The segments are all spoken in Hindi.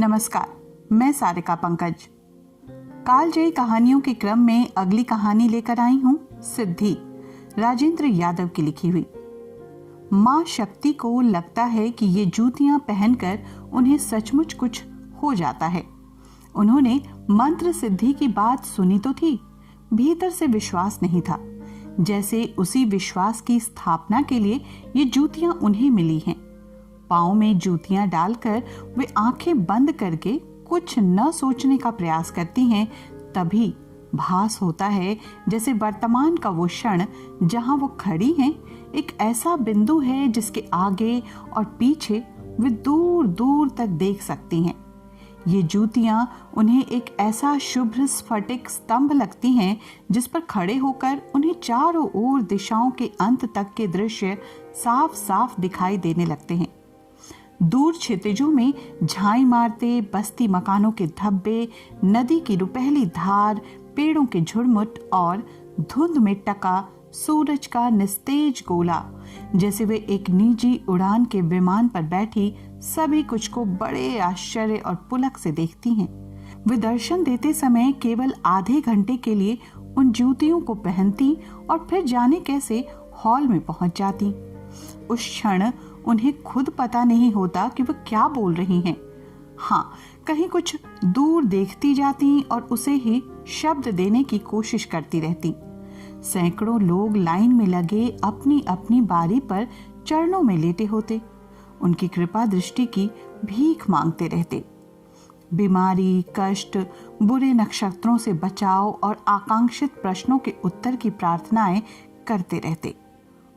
नमस्कार, मैं सारिका पंकज। कालजयी कहानियों के क्रम में अगली कहानी लेकर आई हूँ सिद्धि, राजेंद्र यादव की लिखी हुई। माँ शक्ति को लगता है कि ये जूतियां पहनकर उन्हें सचमुच कुछ हो जाता है। उन्होंने मंत्र सिद्धि की बात सुनी तो थी, भीतर से विश्वास नहीं था, जैसे उसी विश्वास की स्थापना के लिए ये जूतियां उन्हें मिली हैं। पाँव में जूतियां डालकर वे आंखें बंद करके कुछ न सोचने का प्रयास करती हैं। तभी भास होता है जैसे वर्तमान का वो क्षण जहां वो खड़ी हैं एक ऐसा बिंदु है जिसके आगे और पीछे वे दूर दूर तक देख सकती हैं। ये जूतियां उन्हें एक ऐसा शुभ्र स्फटिक स्तंभ लगती हैं जिस पर खड़े होकर उन्हें चारों ओर दिशाओं के अंत तक के दृश्य साफ साफ दिखाई देने लगते हैं। दूर क्षितिजों में झाई मारते बस्ती मकानों के धब्बे, नदी की रुपहली धार, पेड़ों के झुरमुट और धुंध में टका सूरज का निस्तेज गोला, जैसे वे एक निजी उड़ान के विमान पर बैठी सभी कुछ को बड़े आश्चर्य और पुलक से देखती हैं। वे दर्शन देते समय केवल आधे घंटे के लिए उन जूतियों को पहनती और फिर जाने कैसे हॉल में पहुंच जाती। उस क्षण उन्हें खुद पता नहीं होता कि वह क्या बोल रही हैं। हाँ, कहीं कुछ दूर देखती जाती और उसे ही शब्द देने की कोशिश करती रहती। सैकड़ों लोग लाइन में लगे अपनी अपनी बारी पर चरणों में लेटे होते, उनकी कृपा दृष्टि की भीख मांगते रहते। बीमारी, कष्ट, बुरे नक्षत्रों से बचाव और आकांक्षित प्रश्नों के उत्तर की प्रार्थनाएं करते रहते।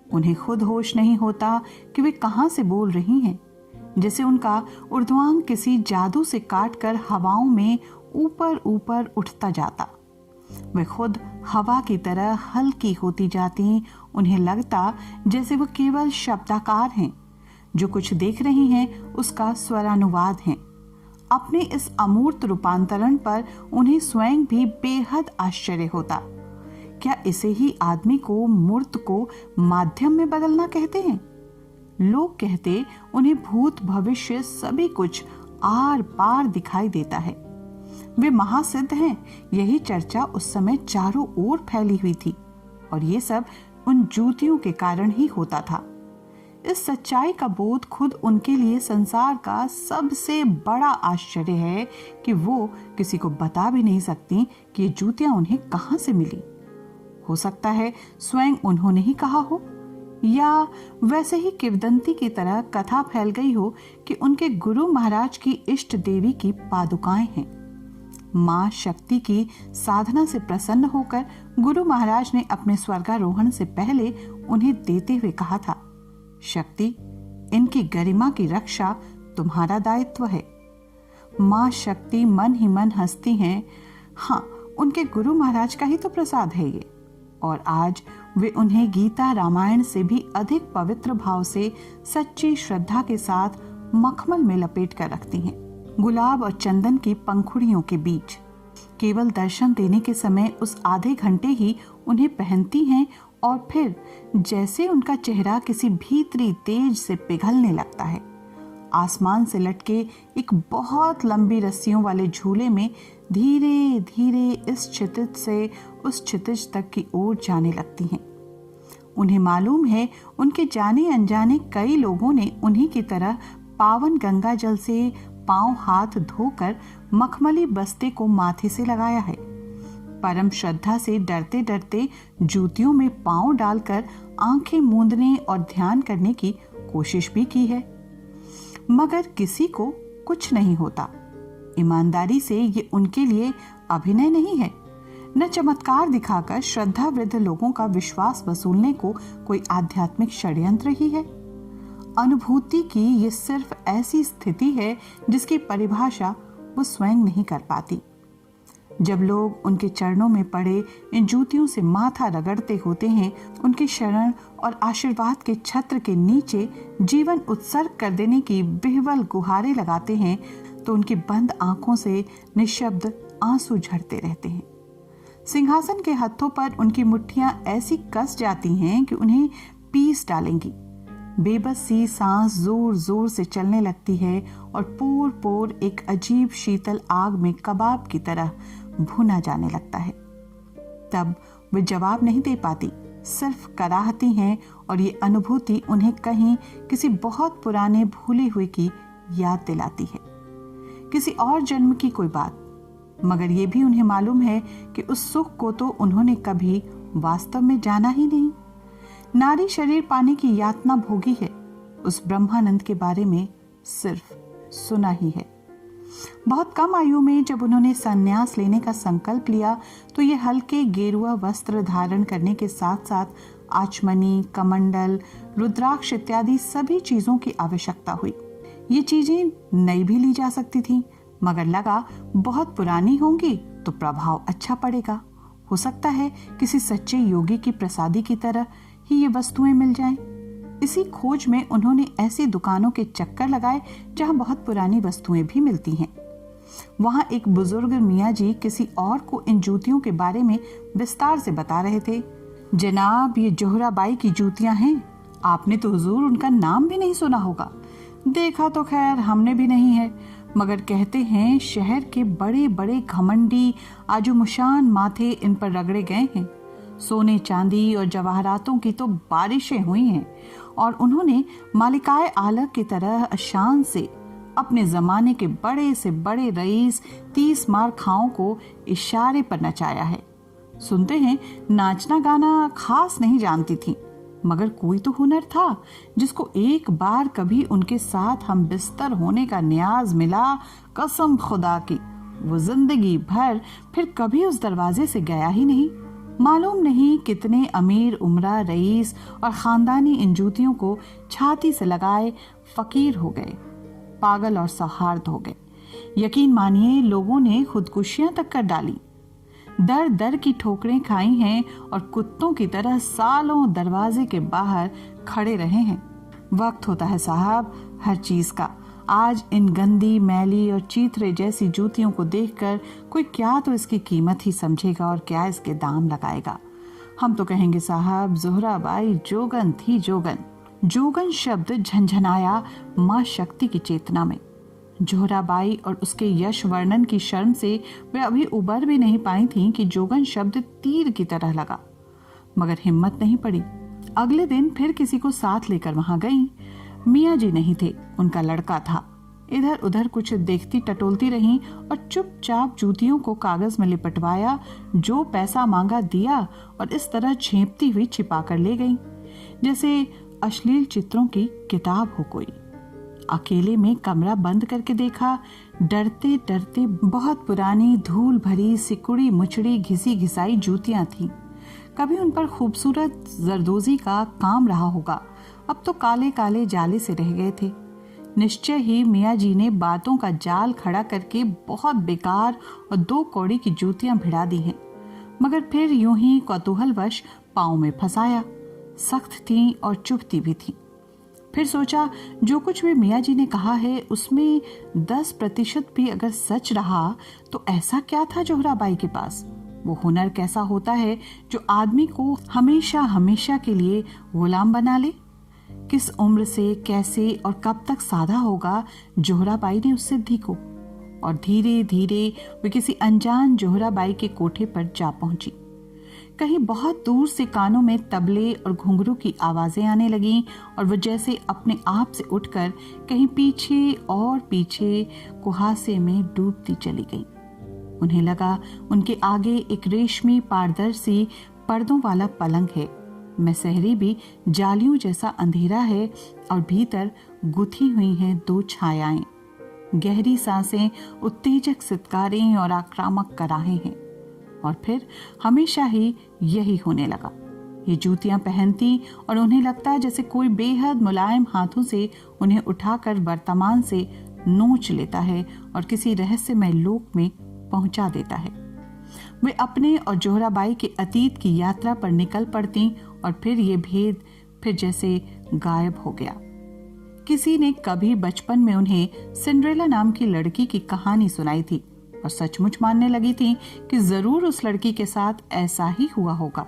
उन्हें खुद होश नहीं होता कि वे कहां से बोल रही हैं, जैसे उनका ऊर्ध्वांग किसी जादू से काटकर हवाओं में ऊपर ऊपर उठता जाता। वे खुद हवा की तरह हल्की होती जाती। उन्हें लगता जैसे वो केवल शब्दाकार हैं, जो कुछ देख रही हैं उसका स्वरानुवाद हैं। अपने इस अमूर्त रूपांतरण पर उन्हें स्वयं भी बेहद आश्चर्य होता। क्या इसे ही आदमी को, मूर्त को माध्यम में बदलना कहते हैं? लोग कहते उन्हें भूत भविष्य सभी कुछ आर पार दिखाई देता है। वे महासिद्ध हैं, यही चर्चा उस समय चारों ओर फैली हुई थी और ये सब उन जूतियों के कारण ही होता था। इस सच्चाई का बोध खुद उनके लिए संसार का सबसे बड़ा आश्चर्य है कि वो किसी को बता भी नहीं सकती कि ये जूतियां उन्हें कहां से मिली। हो सकता है स्वयं उन्होंने ही कहा हो, या वैसे ही किंवदंती की तरह कथा फैल गई हो कि उनके गुरु महाराज की इष्ट देवी की पादुकाएं हैं। मां शक्ति की साधना से प्रसन्न होकर गुरु महाराज ने अपने स्वर्गारोहण से पहले उन्हें देते हुए कहा था, शक्ति, इनकी गरिमा की रक्षा तुम्हारा दायित्व है। मां शक्ति मन ही मन हंसती हैं। हाँ, उनके गुरु महाराज का ही तो प्रसाद है ये, और आज वे उन्हें गीता रामायण से भी अधिक पवित्र भाव से सच्ची श्रद्धा के साथ मखमल में लपेट कर रखती हैं, गुलाब और चंदन की पंखुड़ियों के बीच। केवल दर्शन देने के समय उस आधे घंटे ही उन्हें पहनती हैं और फिर जैसे उनका चेहरा किसी भीतरी तेज से पिघलने लगता है, आसमान से लटके एक बहुत लंबी रस्सियों वाले झूले में धीरे धीरे इस क्षितिज से उस क्षितिज तक की ओर जाने लगती हैं। उन्हें मालूम है उनके जाने अनजाने कई लोगों ने उन्हीं की तरह पावन गंगा जल से पांव हाथ धोकर मखमली बस्ते को माथे से लगाया है। परम श्रद्धा से डरते डरते जूतियों में पांव डालकर आंखें मूंदने और ध्यान करने की कोशिश भी की है, मगर किसी को कुछ नहीं होता। ईमानदारी से ये उनके लिए अभिनय नहीं है, न चमत्कार दिखाकर श्रद्धा वृद्ध लोगों का विश्वास वसूलने को कोई आध्यात्मिक षड्यंत्र ही है। अनुभूति की ये सिर्फ ऐसी स्थिति है जिसकी परिभाषा वो स्वयं नहीं कर पाती। जब लोग उनके चरणों में पड़े इन जूतियों से माथा रगड़ते होते हैं, उनके शरण और आशीर्वाद के छत्र के नीचे जीवन उत्सर्ग कर देने की बिहवल गुहारें लगाते हैं, तो उनकी बंद आंखों से निशब्द आंसू झड़ते रहते हैं। सिंहासन के हत्थों पर उनकी मुट्ठियां ऐसी कस जाती हैं कि उन्हें पीस डालेंगी। बेबस सी सांस जोर जोर से चलने लगती है और पोर पोर एक अजीब शीतल आग में कबाब की तरह भुना जाने लगता है। तब वे जवाब नहीं दे पाती, सिर्फ कराहती हैं और ये अनुभूति उन्हें कहीं किसी बहुत पुराने भूले हुए की याद दिलाती है, किसी और जन्म की कोई बात। मगर ये भी उन्हें मालूम है कि उस सुख को तो उन्होंने कभी वास्तव में जाना ही नहीं। नारी शरीर पाने की यातना भोगी है, उस ब्रह्मानंद के बारे में सिर्फ सुना ही है। बहुत कम आयु में जब उन्होंने संन्यास लेने का संकल्प लिया तो ये हल्के गेरुआ वस्त्र धारण करने के साथ साथ आचमनी, कमंडल, रुद्राक्ष इत्यादि सभी चीजों की आवश्यकता हुई। ये चीजें नई भी ली जा सकती थीं, मगर लगा बहुत पुरानी होंगी तो प्रभाव अच्छा पड़ेगा। हो सकता है किसी सच्चे योगी की प्रसादी की तरह ही ये वस्तुएं मिल जाएं। इसी खोज में उन्होंने ऐसी दुकानों के चक्कर लगाए जहां बहुत पुरानी वस्तुएं भी मिलती हैं। वहां एक बुजुर्ग मियाँ जी किसी और को इन जूतियों के बारे में विस्तार से बता रहे थे। जनाब, ये जोहराबाई की जूतियां हैं। आपने तो हुजूर उनका नाम भी नहीं सुना होगा। देखा तो खैर हमने भी नहीं है, मगर कहते हैं शहर के बड़े बड़े घमंडी आजुमुशान माथे इन पर रगड़े गए हैं। सोने चांदी और जवाहरातों की तो बारिशें हुई हैं और उन्होंने मालिकाए आला की तरह शान से अपने जमाने के बड़े से बड़े रईस 30 मार खाओं को इशारे पर नचाया है। सुनते हैं नाचना गाना खास नहीं जानती थी, मगर कोई तो हुनर था जिसको एक बार कभी उनके साथ हम बिस्तर होने का न्याज मिला। कसम खुदा की वो जिंदगी भर फिर कभी उस दरवाजे से गया ही नहीं। मालूम नहीं कितने अमीर उमरा रईस और खानदानी इन जूतियों को छाती से लगाए फकीर हो गए, पागल और सौहार्द हो गए। यकीन मानिए लोगों ने खुदकुशियां तक कर डाली, दर दर की ठोकरें खाई हैं और कुत्तों की तरह सालों दरवाजे के बाहर खड़े रहे हैं। वक्त होता है साहब हर चीज का। आज इन गंदी, मैली और चीथरे जैसी जूतियों को देखकर कोई क्या तो इसकी कीमत ही समझेगा और क्या इसके दाम लगाएगा। हम तो कहेंगे साहब जोहराबाई जोगन थी, जोगन। जोगन शब्द झंझनाया माँ शक्ति की चेतना में। जोहराबाई और उसके यश वर्णन की शर्म से वे अभी उबर भी नहीं पाई थीं कि जोगन शब्द तीर की तरह लगा। मगर हिम्मत नहीं पड़ी। अगले दिन फिर किसी को साथ लेकर वहां गईं। मियाँ जी नहीं थे, उनका लड़का था। इधर उधर कुछ देखती टटोलती रहीं और चुपचाप जूतियों को कागज में लिपटवाया, जो पैसा मांगा दिया और इस तरह छेपती हुई छिपा कर ले गई, जैसे अश्लील चित्रों की किताब हो कोई। अकेले में कमरा बंद करके देखा, डरते डरते बहुत पुरानी धूल भरी सिकुड़ी मुचड़ी घिसी घिसाई जूतियां थीं। कभी उन पर खूबसूरत जरदोजी का काम रहा होगा, अब तो काले काले जाले से रह गए थे। निश्चय ही मियाँ जी ने बातों का जाल खड़ा करके बहुत बेकार और 2 कौड़ी की जूतियां भिड़ा दी हैं, मगर फिर यूं ही कौतूहलवश पाँव में फंसाया। सख्त थीं और चुभती भी थीं। फिर सोचा जो कुछ भी मियाँ जी ने कहा है उसमें 10% भी अगर सच रहा तो ऐसा क्या था जोहराबाई के पास। वो हुनर कैसा होता है जो आदमी को हमेशा हमेशा के लिए गुलाम बना ले। किस उम्र से, कैसे और कब तक साधा होगा जोहराबाई ने उस सिद्धि को। और धीरे धीरे वे किसी अनजान जोहराबाई के कोठे पर जा पहुंची। कहीं बहुत दूर से कानों में तबले और घुंघरू की आवाजें आने लगीं और वो जैसे अपने आप से उठकर कहीं पीछे और पीछे कुहासे में डूबती चली गई। उन्हें लगा उनके आगे एक रेशमी पारदर्शी पर्दों वाला पलंग है। मसहरी भी जालियों जैसा अंधेरा है और भीतर गुथी हुई हैं 2 छायाएं। गहरी सांसें, उत्तेजक सितकारें और आक्रामक कराहें हैं। और फिर हमेशा ही यही होने लगा। ये जूतियां पहनती और उन्हें लगता जैसे कोई बेहद मुलायम हाथों से उन्हें उठाकर वर्तमान से नोच लेता है और किसी रहस्यमय लोक में पहुंचा देता है। वे अपने और जोहराबाई के अतीत की यात्रा पर निकल पड़ती और फिर ये भेद फिर जैसे गायब हो गया। किसी ने कभी बचपन में उन्हें सिंड्रेला नाम की लड़की की कहानी सुनाई थी और सचमुच मानने लगी थी कि जरूर उस लड़की के साथ ऐसा ही हुआ होगा।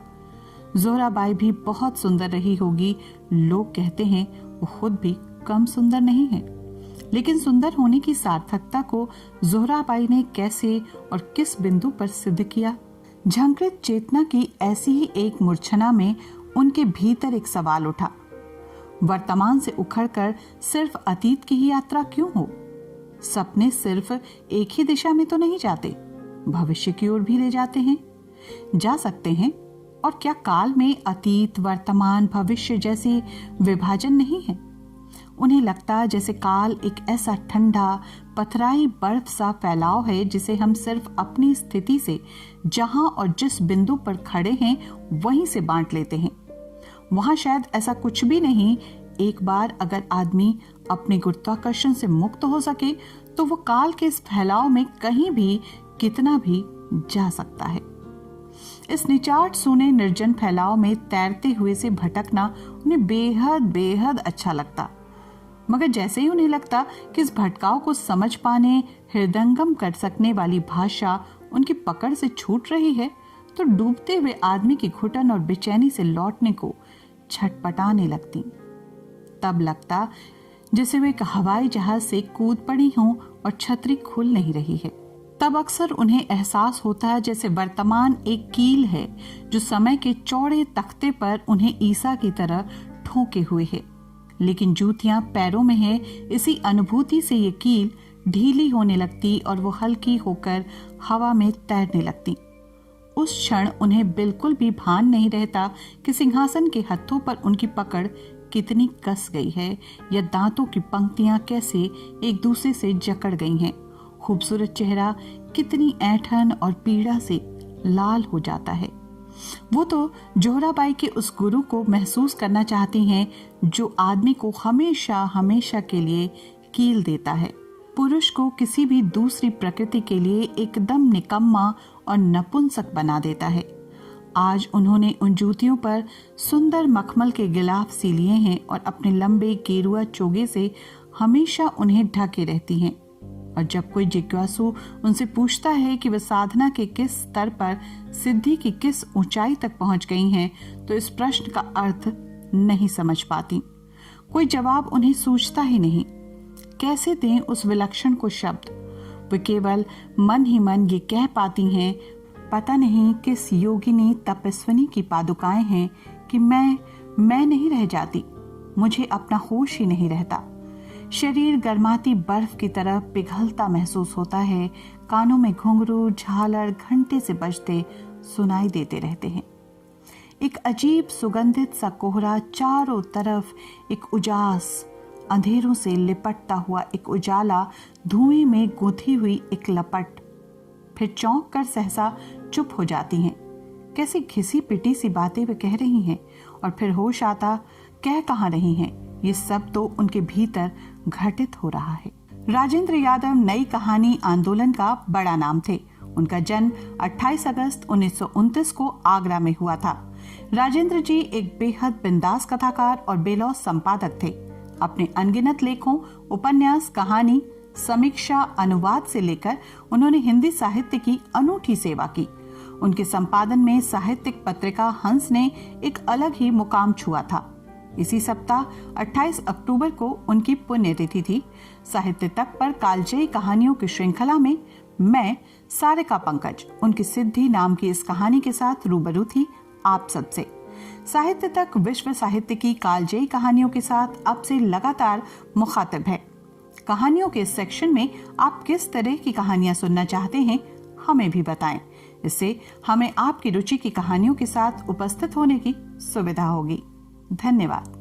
जोहराबाई भी बहुत सुंदर रही होगी। लोग कहते हैं वो खुद भी कम सुंदर नहीं है। लेकिन सुंदर होने की सार्थकता को ज़ोहराबाई ने कैसे और किस बिंदु पर सिद्ध किया? झंकृत चेतना की ऐसी ही एक मूर्छना में उनके भीतर एक सवाल उठा, वर्तमान से उखड़कर सिर्फ अतीत की ही यात्रा क्यों हो? सपने सिर्फ एक ही दिशा में तो नहीं जाते, भविष्य की ओर भी ले जाते हैं, जा सकते हैं। और क्या काल में अतीत, वर्तमान, भविष्य जैसे विभाजन नहीं है? उन्हें लगता जैसे काल एक ऐसा ठंडा पथराई बर्फ सा फैलाव है जिसे हम सिर्फ अपनी स्थिति से जहां और जिस बिंदु पर खड़े हैं वहीं से बांट लेते हैं। वहां शायद ऐसा कुछ भी नहीं। एक बार अगर आदमी अपने गुरुत्वाकर्षण से मुक्त हो सके तो वो काल के इस फैलाव में कहीं भी कितना भी जा सकता है। इस निचाट सूने निर्जन फैलाव में तैरते हुए से भटकना उन्हें बेहद बेहद अच्छा लगता। मगर जैसे ही उन्हें लगता कि इस भटकाव को समझ पाने, हृदयंगम कर सकने वाली भाषा उनकी पकड़ से छूट रही है, तो डूबते हुए आदमी की घुटन और बेचैनी से लौटने को छटपटाने लगती। तब लगता जैसे वे एक हवाई जहाज से कूद पड़ी हों और छतरी खुल नहीं रही है। तब अक्सर उन्हें एहसास होता है जैसे वर्तमान एक कील है जो समय के चौड़े तख्ते पर उन्हें ईसा की तरह ठोके हुए है। लेकिन जूतियां पैरों में है, इसी अनुभूति से ये कील ढीली होने लगती और वो हल्की होकर हवा में तैरने लगती। उस क्षण उन्हें बिल्कुल भी भान नहीं रहता कि सिंहासन के हत्थों पर उनकी पकड़ कितनी कस गई है या दांतों की पंक्तियां कैसे एक दूसरे से जकड़ गई हैं। खूबसूरत चेहरा कितनी ऐंठन और पीड़ा से लाल हो जाता है। वो तो ज़ोहराबाई के उस गुरु को महसूस करना चाहती हैं जो आदमी को हमेशा हमेशा के लिए कील देता है, पुरुष को किसी भी दूसरी प्रकृति के लिए एकदम निकम्मा और नपुंसक बना देता है। आज उन्होंने उन जूतियों पर सुंदर मखमल के गिलाफ सी लिए हैं और अपने लंबे गेरुआ चोगे से हमेशा उन्हें ढके रहती हैं। और जब कोई जिज्ञासु उनसे पूछता है कि वे साधना के किस स्तर पर, सिद्धि की किस ऊंचाई तक पहुंच गई हैं, तो इस प्रश्न का अर्थ नहीं समझ पाती। कोई जवाब उन्हें सूझता ही नहीं। कैसे दें उस विलक्षण को शब्द? वे केवल मन ही मन ये कह पाती हैं, पता नहीं किस योगिनी तपस्विनी की पादुकाएं हैं कि मैं नहीं रह जाती, मुझे अपना होश ही नहीं रहता। शरीर गर्माती बर्फ की तरह पिघलता महसूस होता है। कानों में घुंघरू, झालर घंटे से बजते सुनाई देते रहते हैं। एक अजीब सुगंधित सा कोहरा चारों तरफ, एक उजास, अंधेरों से लिपटता हुआ एक उजाला, धुएं में गूंथी हुई एक लपट। फिर चौंक कर सहसा चुप हो जाती हैं। कैसी घिसी पिटी सी बातें वे कह रही हैं। और फिर होश आता, कह कहाँ रही हैं, ये सब तो उनके भीतर घटित हो रहा है। राजेंद्र यादव नई कहानी आंदोलन का बड़ा नाम थे। उनका जन्म 28 अगस्त 1929 को आगरा में हुआ था। राजेंद्र जी एक बेहद बिंदास कथाकार और बेलौस संपादक थे। अपने अनगिनत लेखों, उपन्यास, कहानी, समीक्षा, अनुवाद से लेकर उन्होंने हिंदी साहित्य की अनूठी सेवा की। उनके संपादन में साहित्यिक पत्रिका हंस ने एक अलग ही मुकाम छुआ था। इसी सप्ताह 28 अक्टूबर को उनकी पुण्यतिथि थी। साहित्य तक पर कालजयी कहानियों की श्रृंखला में मैं सारिका पंकज उनकी सिद्धि नाम की इस कहानी के साथ रूबरू थी आप सबसे। साहित्य तक विश्व साहित्य की कालजयी कहानियों के साथ अब से लगातार मुखातिब है। कहानियों के सेक्शन में आप किस तरह की कहानियां सुनना चाहते हैं, हमें भी बताएं। इससे हमें आपकी रुचि की कहानियों के साथ उपस्थित होने की सुविधा होगी। धन्यवाद।